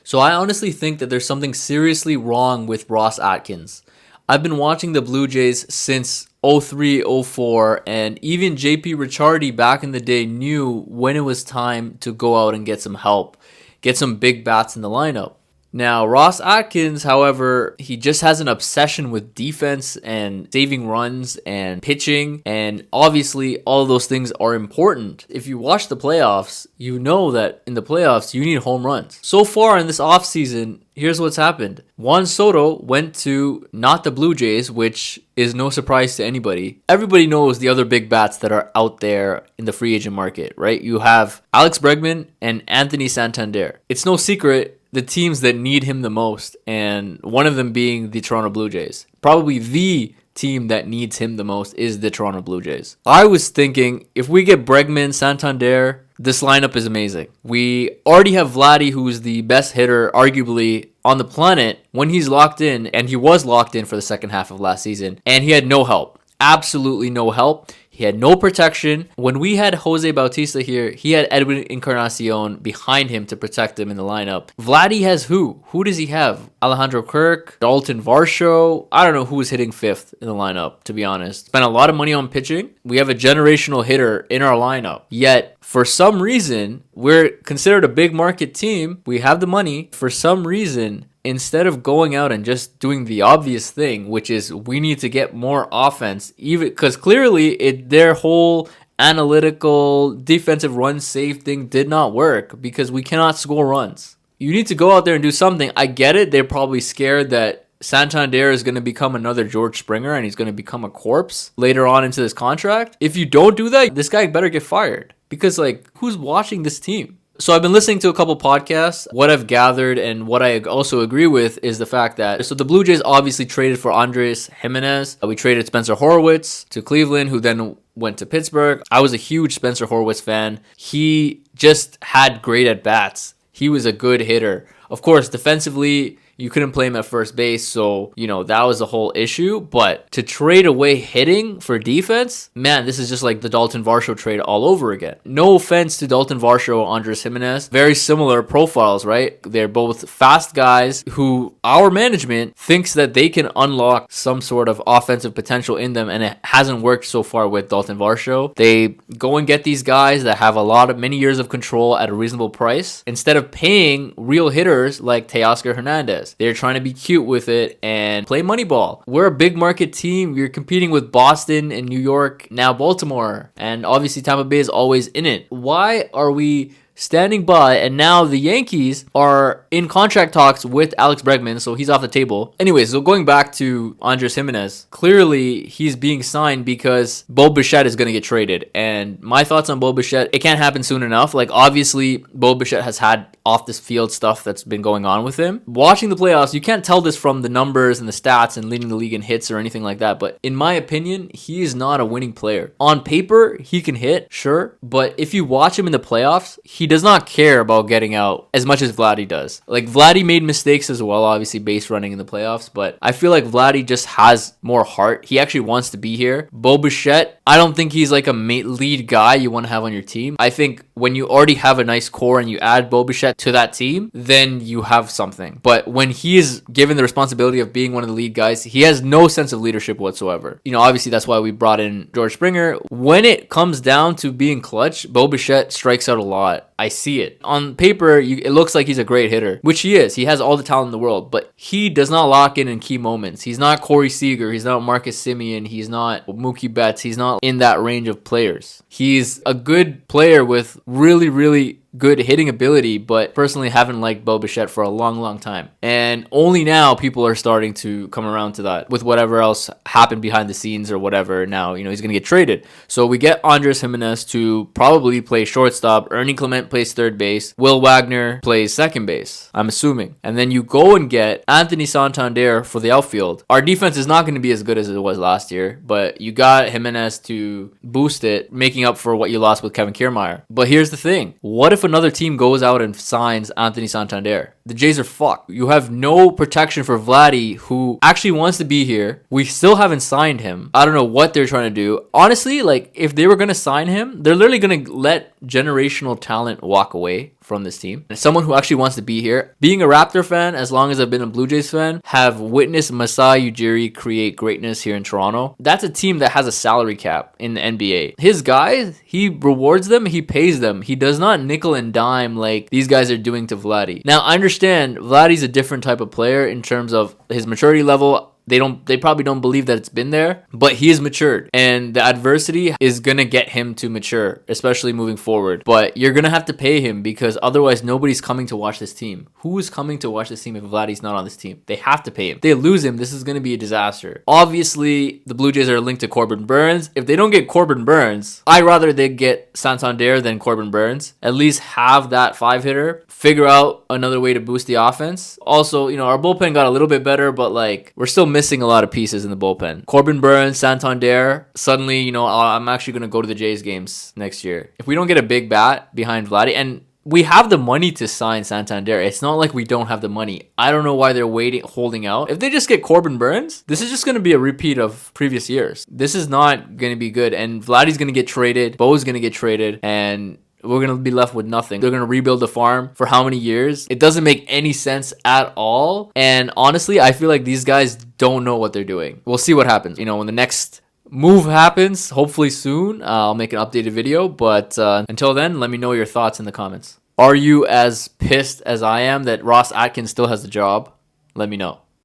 So I honestly think that there's something seriously wrong with Ross Atkins. I've been watching the Blue Jays since 03, 04, and even JP Ricciardi back in the day knew when it was time to go out and get some help, get some big bats in the lineup. Now, Ross Atkins, however, he just has an obsession with defense and saving runs and pitching, and obviously all of those things are important. If you watch the playoffs, you know that in the playoffs, you need home runs. So far in this offseason, here's what's happened. Juan Soto went to not the Blue Jays, which is no surprise to anybody. Everybody knows the other big bats that are out there in the free agent market, right? You have Alex Bregman and Anthony Santander. It's no secret the teams that need him the most, and one of them being the Toronto Blue Jays. Probably the team that needs him the most is the Toronto Blue Jays. I was thinking if we get Bregman, Santander, this lineup is amazing. We already have Vladdy, who's the best hitter, arguably, on the planet when he's locked in, and he was locked in for the second half of last season, and he had no help. Absolutely no help. He had no protection. When we had Jose Bautista here, he had Edwin Encarnacion behind him to protect him in the lineup. Vladdy has who? Who does he have? Alejandro Kirk, Dalton Varsho. I don't know who's hitting fifth in the lineup, to be honest. Spent a lot of money on pitching. We have a generational hitter in our lineup. Yet, for some reason, we're considered a big market team. We have the money. For some reason, instead of going out and just doing the obvious thing, which is we need to get more offense, even because clearly their whole analytical defensive run save thing did not work because we cannot score runs. You need to go out there and do something. I get it. They're probably scared that Santander is going to become another George Springer and he's going to become a corpse later on into this contract. If you don't do that, this guy better get fired because, who's watching this team? So I've been listening to a couple podcasts. What I've gathered and what I also agree with is the fact that, so the Blue Jays obviously traded for Andres Gimenez. We traded Spencer Horwitz to Cleveland, who then went to Pittsburgh. I was a huge Spencer Horwitz fan. He just had great at-bats. He was a good hitter. Of course, defensively, you couldn't play him at first base, so, that was the whole issue. But to trade away hitting for defense, man, this is just like the Dalton Varsho trade all over again. No offense to Dalton Varsho, Andres Gimenez. Very similar profiles, right? They're both fast guys who our management thinks that they can unlock some sort of offensive potential in them, and it hasn't worked so far with Dalton Varsho. They go and get these guys that have many years of control at a reasonable price instead of paying real hitters like Teoscar Hernandez. They're trying to be cute with it and play Moneyball. We're a big market team. We're competing with Boston and New York, now Baltimore, and obviously Tampa Bay is always in it. Why are we standing by, and now the Yankees are in contract talks with Alex Bregman, so he's off the table. Anyways, so going back to Andres Gimenez, clearly he's being signed because Bo Bichette is going to get traded, and my thoughts on Bo Bichette, it can't happen soon enough. Obviously, Bo Bichette has had off this field stuff that's been going on with him. Watching the playoffs, you can't tell this from the numbers and the stats and leading the league in hits or anything like that, but in my opinion, he is not a winning player. On paper, he can hit, sure, but if you watch him in the playoffs, he does not care about getting out as much as Vladdy does. Vladdy made mistakes as well, obviously base running in the playoffs, but I feel like Vladdy just has more heart. He actually wants to be here. Bo Bichette, I don't think he's a lead guy you want to have on your team. I think when you already have a nice core and you add Bo Bichette to that team, then you have something. But when he is given the responsibility of being one of the lead guys, he has no sense of leadership whatsoever. Obviously that's why we brought in George Springer. When it comes down to being clutch, Bo Bichette strikes out a lot. I see it. On paper, it looks like he's a great hitter, which he is. He has all the talent in the world, but he does not lock in key moments. He's not Corey Seager. He's not Marcus Semien. He's not Mookie Betts. He's not in that range of players. He's a good player with really, really good hitting ability, but personally haven't liked Bo Bichette for a long, long time. And only now people are starting to come around to that with whatever else happened behind the scenes or whatever. Now, he's going to get traded. So we get Andres Gimenez to probably play shortstop. Ernie Clement plays third base. Will Wagner plays second base, I'm assuming. And then you go and get Anthony Santander for the outfield. Our defense is not going to be as good as it was last year, but you got Gimenez to boost it, making up for what you lost with Kevin Kiermaier. But here's the thing. What if another team goes out and signs Anthony Santander? the Jays are fucked. You have no protection for Vladdy, who actually wants to be here. We still haven't signed him. I don't know what they're trying to do. Honestly, like, if they were going to sign him, they're literally going to let generational talent walk away from this team. And someone who actually wants to be here. Being a Raptor fan, as long as I've been a Blue Jays fan, have witnessed Masai Ujiri create greatness here in Toronto. That's a team that has a salary cap in the NBA. His guys, he rewards them, he pays them. He does not nickel and dime like these guys are doing to Vladdy. Now, I understand Vladdy's a different type of player in terms of his maturity level. They probably don't believe that it's been there, but he is matured, and the adversity is gonna get him to mature, especially moving forward. But you're gonna have to pay him, because otherwise nobody's coming to watch this team. Who is coming to watch this team if Vladdy's not on this team? They have to pay him. If they lose him, this is gonna be a disaster. Obviously, the Blue Jays are linked to Corbin Burnes. If they don't get Corbin Burnes, I'd rather they get Santander than Corbin Burnes. At least have that 5-hitter. Figure out another way to boost the offense. Also, our bullpen got a little bit better, but like, we're still missing a lot of pieces in the bullpen. Corbin Burnes, Santander. Suddenly, I'm actually going to go to the Jays games next year. If we don't get a big bat behind Vladdy, and we have the money to sign Santander. It's not like we don't have the money. I don't know why they're holding out. If they just get Corbin Burnes, this is just going to be a repeat of previous years. This is not going to be good. And Vladdy's going to get traded. Bo's going to get traded. And we're going to be left with nothing. They're going to rebuild the farm for how many years? It doesn't make any sense at all. And honestly, I feel like these guys don't know what they're doing. We'll see what happens. When the next move happens, hopefully soon, I'll make an updated video. But until then, let me know your thoughts in the comments. Are you as pissed as I am that Ross Atkins still has the job? Let me know.